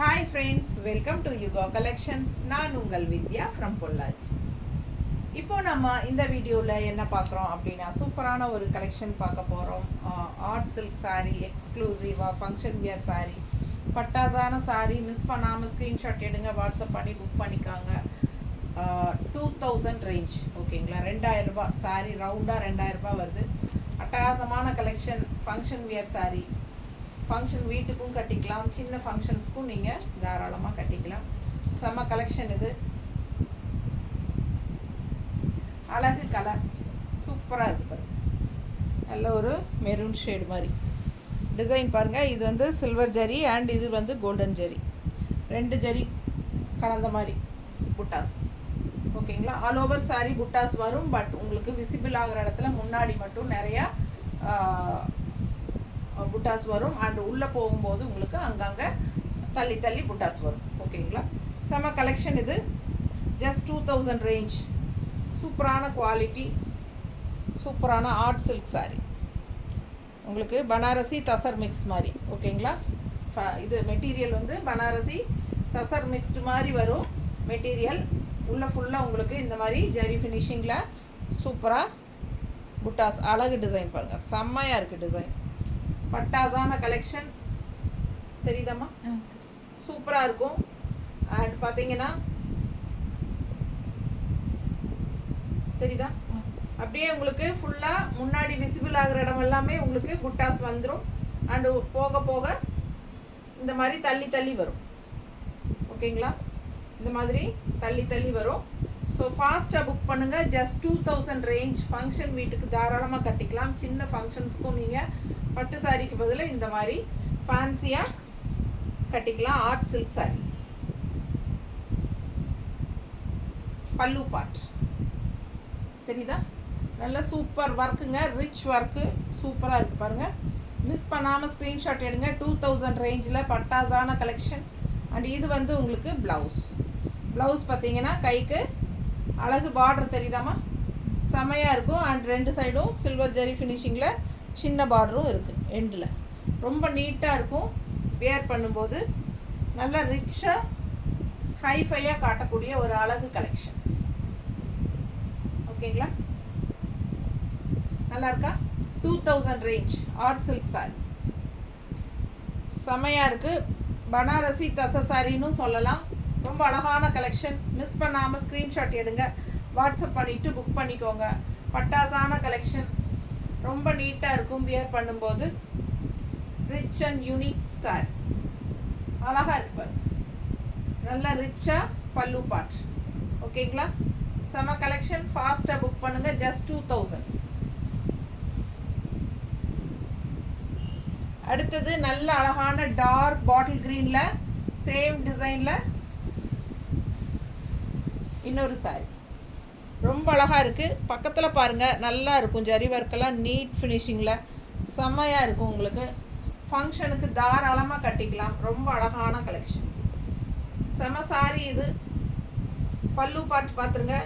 Hi friends, welcome to Yuga Collections. நான் உங்கள் வித்யா from Pollachi. இப்போ நம்ம இந்த வீடியோவில் என்ன பார்க்குறோம் அப்படின்னா சூப்பரான ஒரு கலெக்ஷன் பார்க்க போகிறோம். ஆர்ட் சில்க் சாரீ, எக்ஸ்க்ளூசிவாக ஃபங்க்ஷன் வியர் சாரீ, பட்டாசான சாரீ. மிஸ் பண்ணாமல் ஸ்க்ரீன்ஷாட் எடுங்க, வாட்ஸ்அப் பண்ணி புக் பண்ணிக்காங்க. 2000 ரேஞ்ச், ஓகேங்களா? 2000 ரூபாய் சாரீ, ரவுண்டாக 2000 ரூபாய் வருது. அட்டகாசமான collection, function wear sari. Function வீட்டுக்கும் கட்டிக்கலாம், சின்ன ஃபங்க்ஷன்ஸ்க்கும் நீங்கள் தாராளமாக கட்டிக்கலாம். செம்ம கலெக்ஷன் இது. அழகு கலர் சூப்பராக இருக்குது பாருங்கள். நல்ல ஒரு மெரூன் ஷேடு மாதிரி டிசைன் பாருங்கள். இது வந்து சில்வர் ஜரி அண்ட் இது வந்து கோல்டன் ஜரி, 2 ஜரி கலந்த மாதிரி புட்டாஸ், ஓகேங்களா? ஆல் ஓவர் சாரீ புட்டாஸ் வரும். பட் உங்களுக்கு விசிபிள் ஆகிற இடத்துல முன்னாடி மட்டும் நிறையா புட்டாஸ் வரும். அண்ட் உள்ளே போகும்போது உங்களுக்கு அங்கங்கே தள்ளி தள்ளி புட்டாஸ் வரும், ஓகேங்களா? செம கலெக்ஷன் இது. Just 2000 range. சூப்பரான குவாலிட்டி, சூப்பரான ஆர்ட் சில்க் சாரீ. உங்களுக்கு பனாரசி தசர் மிக்ஸ் மாதிரி, ஓகேங்களா? இது மெட்டீரியல் வந்து பனாரசி தசர் மிக்ஸ்டு மாதிரி வரும் மெட்டீரியல். உள்ளே ஃபுல்லாக உங்களுக்கு இந்த மாதிரி ஜரி ஃபினிஷிங்கில் சூப்பராக புட்டாஸ். அழகு டிசைன் பாருங்கள், செம்மையாக இருக்குது டிசைன். பட்டாசான கலெக்ஷன் தெரியுதாம்மா? சூப்பராக இருக்கும். அண்ட் பார்த்தீங்கன்னா தெரியுதா? அப்படியே உங்களுக்கு ஃபுல்லாக முன்னாடி விசிபிள் ஆகிற இடம் எல்லாமே உங்களுக்கு புட்டாஸ் வந்துடும். அண்டு போக போக இந்த மாதிரி தள்ளி தள்ளி வரும், ஓகேங்களா? இந்த மாதிரி தள்ளி தள்ளி வரும். ஸோ ஃபாஸ்ட்டாக புக் பண்ணுங்கள். Just 2000 range. ஃபங்க்ஷன் வீட்டுக்கு தாராளமாக கட்டிக்கலாம். சின்ன ஃபங்க்ஷன்ஸ்க்கும் நீங்கள் பட்டு சாரிக்கு பதிலாக இந்த மாதிரி ஃபேன்சியாக கட்டிக்கலாம். Art silk sarees. பல்லு பார்ட் தெரியுதா? நல்ல சூப்பர் ஒர்க்குங்க, ரிச் ஒர்க்கு, சூப்பராக இருக்குது பாருங்கள். மிஸ் பண்ணாமல் ஸ்க்ரீன்ஷாட் எடுங்க. 2000 ரேஞ்சில் பட்டாசான கலெக்ஷன். அண்ட் இது வந்து உங்களுக்கு ப்ளவுஸ் பார்த்தீங்கன்னா கைக்கு அழகு பார்டர் தெரியுதாம்மா? செமையாக இருக்கும். அண்ட் 2 சைடும் சில்வர் ஜரி ஃபினிஷிங்கில் சின்ன பார்டரும் இருக்குது எண்டில். ரொம்ப நீட்டாக இருக்கும். வேர் பண்ணும்போது நல்லா ரிச்சாக ஹைஃபையாக காட்டக்கூடிய ஒரு அழகு கலெக்ஷன், ஓகேங்களா? நல்லா இருக்கா? 2000 ரேஞ்ச் ஆர்ட் சில்க் சாரி செமையாக இருக்குது. பனாரசி தச சாரின்னு சொல்லலாம். ரொம்ப அழகான கலெக்ஷன். மிஸ் பண்ணாமல் ஸ்க்ரீன்ஷாட் எடுங்க, வாட்ஸ்அப் பண்ணிவிட்டு புக் பண்ணிக்கோங்க. பட்டாசான கலெக்ஷன், ரொம்ப நீட்டாக இருக்கும் வியர் பண்ணும்போது. ரிச் அண்ட் யூனிக் சாரி, அழகாக இருக்கு பாருங்க. நல்லா ரிச்சாக பல்லு பார்ட், ஓகேங்களா? செம கலெக்ஷன். ஃபாஸ்ட்டாக புக் பண்ணுங்கள். ஜஸ்ட் 2000. அடுத்தது நல்ல அழகான டார்க் பாட்டில் க்ரீனில் சேம் டிசைனில் இன்னொரு சாரி. ரொம்ப அழகாக இருக்குது. பக்கத்தில் பாருங்கள், நல்லா இருக்கும். ஜரி ஒர்க்கெல்லாம் நீட் ஃபினிஷிங்கில் செம்மையாக இருக்கும். உங்களுக்கு ஃபங்க்ஷனுக்கு தாராளமாக கட்டிக்கலாம். ரொம்ப அழகான கலெக்ஷன். செம சாரி இது. பல்லு பார்த்துருங்க,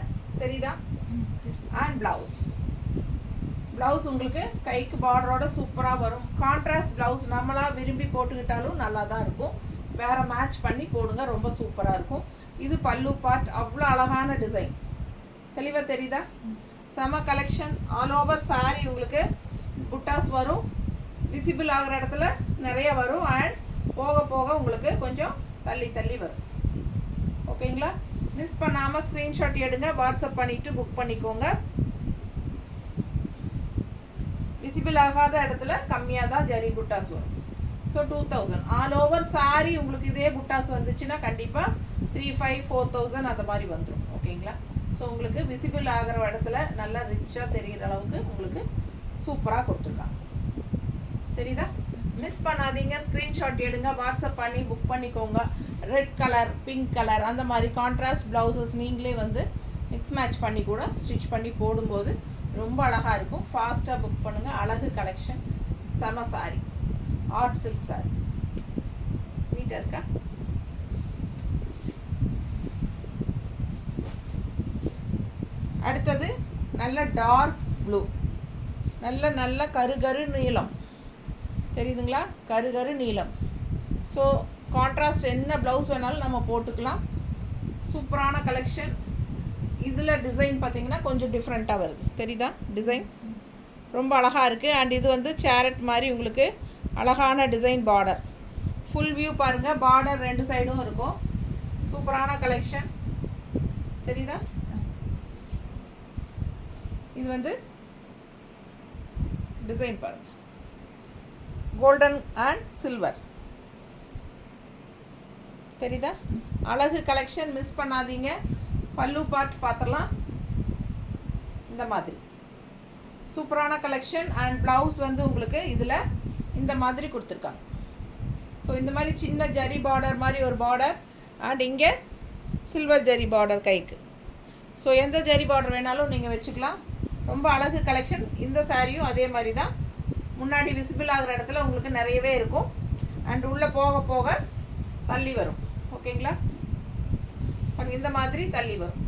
தெரியுதா? அண்ட் ப்ளவுஸ் உங்களுக்கு கைக்கு பார்டரோட சூப்பராக வரும். கான்ட்ராஸ்ட் ப்ளவுஸ் நம்மளாக விரும்பி போட்டுக்கிட்டாலும் நல்லா தான் இருக்கும். வேறு மேட்ச் பண்ணி போடுங்க, ரொம்ப சூப்பராக இருக்கும். இது பல்லு பார்ட். அவ்வளோ அழகான டிசைன், தெளிவாக தெரியுதா? செம கலெக்ஷன். ஆல் ஓவர் சாரீ உங்களுக்கு புட்டாஸ் வரும். விசிபிள் ஆகிற இடத்துல நிறைய வரும். அண்ட் போக போக உங்களுக்கு கொஞ்சம் தள்ளி தள்ளி வரும், ஓகேங்களா? மிஸ் பண்ணாமல் ஸ்க்ரீன்ஷாட் எடுங்க, வாட்ஸ்அப் பண்ணிவிட்டு புக் பண்ணிக்கோங்க. விசிபிள் ஆகாத இடத்துல கம்மியாக தான் ஜரி புட்டாஸ் வரும். ஸோ 2000 ஆல் ஓவர் சாரீ உங்களுக்கு இதே புட்டாஸ் வந்துச்சுன்னா கண்டிப்பாக 3500 4000 அந்த மாதிரி வந்துடும், ஓகேங்களா? ஸோ உங்களுக்கு விசிபிள் ஆகிற இடத்துல நல்லா ரிச்சாக தெரிகிற அளவுக்கு உங்களுக்கு சூப்பராக கொடுத்துருக்காங்க, தெரியுதா? மிஸ் பண்ணாதீங்க, ஸ்க்ரீன்ஷாட் எடுங்க, வாட்ஸ்அப் பண்ணி புக் பண்ணிக்கோங்க. ரெட் கலர், பிங்க் கலர் அந்த மாதிரி கான்ட்ராஸ்ட் ப்ளவுசஸ் நீங்களே வந்து மிக்ஸ் மேட்ச் பண்ணி கூட ஸ்டிச் பண்ணி போடும்போது ரொம்ப அழகாக இருக்கும். ஃபாஸ்ட்டாக புக் பண்ணுங்கள். அழகு கலெக்ஷன், செம சாரி, ஆர்ட் சில்க் சாரி. நீட்டாக இருக்கா? அடுத்தது நல்ல டார்க் ப்ளூ, நல்ல கரு நீளம் தெரியுதுங்களா? கரு நீளம். ஸோ கான்ட்ராஸ்ட் என்ன ப்ளவுஸ் வேணாலும் நம்ம போட்டுக்கலாம். சூப்பரான கலெக்ஷன். இதில் டிசைன் பார்த்திங்கன்னா கொஞ்சம் டிஃப்ரெண்ட்டாக வருது, தெரியுதா? டிசைன் ரொம்ப அழகாக இருக்குது. அண்ட் இது வந்து சேரட் மாதிரி உங்களுக்கு அழகான டிசைன் பார்டர். ஃபுல் வியூ பாருங்கள், பார்டர் 2 சைடும் இருக்கும். சூப்பரான கலெக்ஷன், தெரியுதா? இது வந்து டிசைன் பாருங்கள், கோல்டன் அண்ட் சில்வர், தெரியுதா? அழகு கலெக்ஷன், மிஸ் பண்ணாதீங்க. பல்லு பார்ட் பார்த்துடலாம். இந்த மாதிரி சூப்பரான கலெக்ஷன். அண்ட் ப்ளவுஸ் வந்து உங்களுக்கு இதில் இந்த மாதிரி கொடுத்துருக்காங்க. ஸோ இந்த மாதிரி சின்ன ஜரி பார்டர் மாதிரி ஒரு பார்டர், அண்ட் இங்கே சில்வர் ஜரி பார்டர் கைக்கு. ஸோ எந்த ஜரி பார்டர் வேணாலும் நீங்கள் வச்சுக்கலாம். ரொம்ப அழகு கலெக்ஷன். இந்த சாரியும் அதே மாதிரி தான், முன்னாடி விசிபிள் ஆகிற இடத்துல உங்களுக்கு நிறையவே இருக்கும். அண்ட் உள்ளே போக போக தள்ளி வரும், ஓகேங்களா? இந்த மாதிரி தள்ளி வரும்,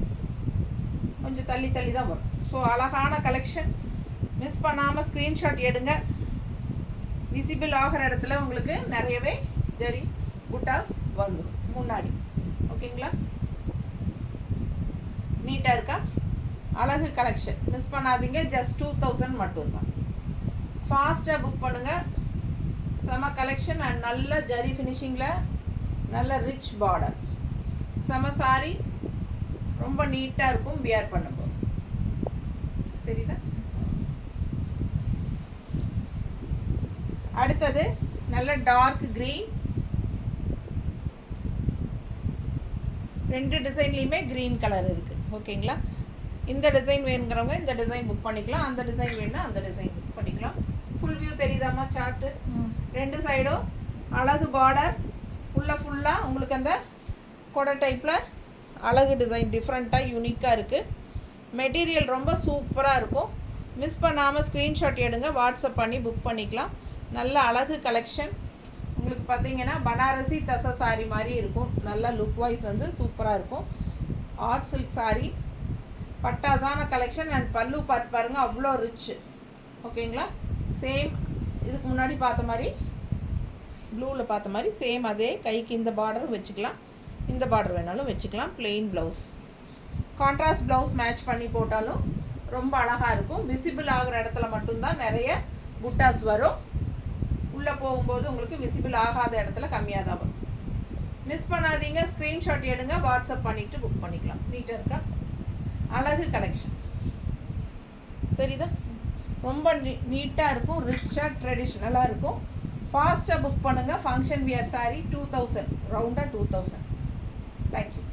கொஞ்சம் தள்ளி தள்ளி தான் வரும். ஸோ அழகான கலெக்ஷன், மிஸ் பண்ணாமல் ஸ்க்ரீன்ஷாட் எடுங்க. விசிபிள் ஆகிற இடத்துல உங்களுக்கு நிறையவே ஜரி புட்டாஸ் வந்துடும் முன்னாடி, ஓகேங்களா? நீட்டாக இருக்கா? அழகு கலெக்ஷன், மிஸ் பண்ணாதீங்க. ஜஸ்ட் 2000 மட்டும்தான். ஃபாஸ்ட்டாக புக் பண்ணுங்கள். செம கலெக்ஷன் அண்ட் நல்ல ஜரி ஃபினிஷிங்கில் நல்ல ரிச் பார்டர். செம சாரி, ரொம்ப நீட்டாக இருக்கும் வியர் பண்ணும்போது, தெரியுதா? அடுத்தது நல்ல டார்க் க்ரீன். 2 டிசைன்லேயுமே க்ரீன் கலர் இருக்குது, ஓகேங்களா? இந்த டிசைன் வேணுங்கிறவங்க இந்த டிசைன் புக் பண்ணிக்கலாம், அந்த டிசைன் வேணுன்னா அந்த டிசைன் புக் பண்ணிக்கலாம். ஃபுல் வியூ தெரியுதாம்மா சார்ட்டு? 2 சைடும் அழகு பார்டர், ஃபுல்லாக உங்களுக்கு அந்த கொடை டைப்பில் அழகு டிசைன் டிஃப்ரெண்ட்டாக யூனிக்காக இருக்குது. மெட்டீரியல் ரொம்ப சூப்பராக இருக்கும். மிஸ் பண்ணாமல் ஸ்க்ரீன்ஷாட் எடுங்க, வாட்ஸ்அப் பண்ணி புக் பண்ணிக்கலாம். நல்ல அழகு கலெக்ஷன். உங்களுக்கு பார்த்தீங்கன்னா பனாரசி தசை சாரி மாதிரி இருக்கும். நல்ல லுக் வைஸ் வந்து சூப்பராக இருக்கும். ஆர்ட் சில்க் சாரி, பட்டாசான கலெக்ஷன். அண்ட் பல்லு பார்த்து பாருங்கள், அவ்வளோ ரிச்சு, ஓகேங்களா? சேம் இதுக்கு முன்னாடி பார்த்த மாதிரி, ப்ளூவில் பார்த்த மாதிரி சேம் அதே கைக்கு இந்த பார்டர் வச்சுக்கலாம், இந்த பார்டர் வேணாலும் வச்சுக்கலாம். Plain blouse, contrast blouse match பண்ணி போட்டாலும் ரொம்ப அழகாக இருக்கும். விசிபிள் ஆகிற இடத்துல மட்டும்தான் நிறைய புட்டாஸ் வரும். உள்ளே போகும்போது உங்களுக்கு விசிபிள் ஆகாத இடத்துல கம்மியாக தான் வரும். மிஸ் பண்ணாதீங்க, ஸ்க்ரீன்ஷாட் எடுங்க, வாட்ஸ்அப் பண்ணிவிட்டு புக் பண்ணிக்கலாம். நீட்டாக இருக்கா? அழகு கலெக்ஷன், தெரியுதா? ரொம்ப நீட்டாக இருக்கும், ரிச்சாக ட்ரெடிஷ்னலாக இருக்கும். ஃபாஸ்ட்டாக புக் பண்ணுங்கள். ஃபங்க்ஷன் வியர் சாரீ 2000, ரவுண்டாக 2000. தேங்க்யூ.